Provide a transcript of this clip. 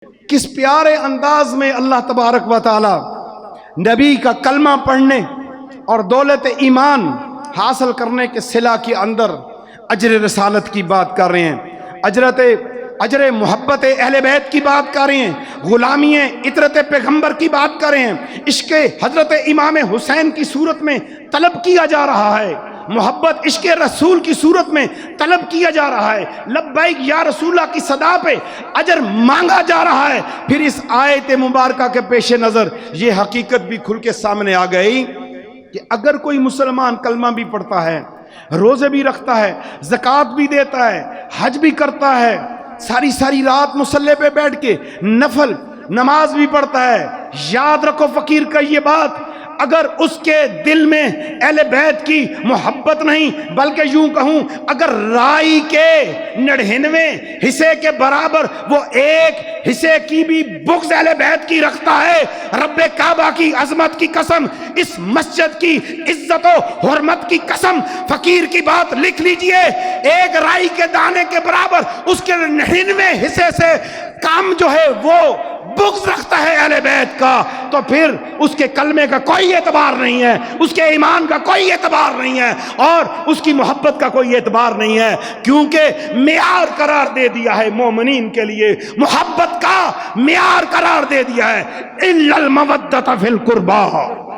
کس پیارے انداز میں اللہ تبارک و تعالی نبی کا کلمہ پڑھنے اور دولت ایمان حاصل کرنے کے صلہ کے اندر اجر رسالت کی بات کر رہے ہیں، اجر محبت اہل بیت کی بات کر رہے ہیں، غلامی عطرت پیغمبر کی بات کر رہے ہیں، عشق حضرت امام حسین کی صورت میں طلب کیا جا رہا ہے، محبت عشق رسول کی صورت میں طلب کیا جا رہا ہے، لبیک یا رسول اللہ کی صدا پہ اجر مانگا جا رہا ہے۔ پھر اس آیت مبارکہ کے پیش نظر یہ حقیقت بھی کھل کے سامنے آ گئی کہ اگر کوئی مسلمان کلمہ بھی پڑھتا ہے، روزے بھی رکھتا ہے، زکوٰۃ بھی دیتا ہے، حج بھی کرتا ہے، ساری رات مصلی پہ بیٹھ کے نفل نماز بھی پڑھتا ہے، یاد رکھو فقیر کا یہ بات، اگر اس کے دل میں اہل بیت کی محبت نہیں بلکہ یوں کہوں اگر رائی کے 99 حصے کے برابر وہ ایک حصے کی بھی بغض اہل بیت کی رکھتا ہے، رب کعبہ کی عظمت کی قسم، اس مسجد کی عزت و حرمت کی قسم، فقیر کی بات لکھ لیجئے، ایک رائی کے دانے کے برابر اس کے 99 حصے سے کام جو ہے وہ بغض رکھتا ہے اہل بیت کا، تو پھر اس کے کلمے کا کوئی اعتبار نہیں ہے، اس کے ایمان کا کوئی اعتبار نہیں ہے، اور اس کی محبت کا کوئی اعتبار نہیں ہے، کیونکہ معیار قرار دے دیا ہے مومنین کے لیے، محبت کا معیار قرار دے دیا ہے اِلَّا الْمَوَدَّةَ فِي الْقُرْبَى۔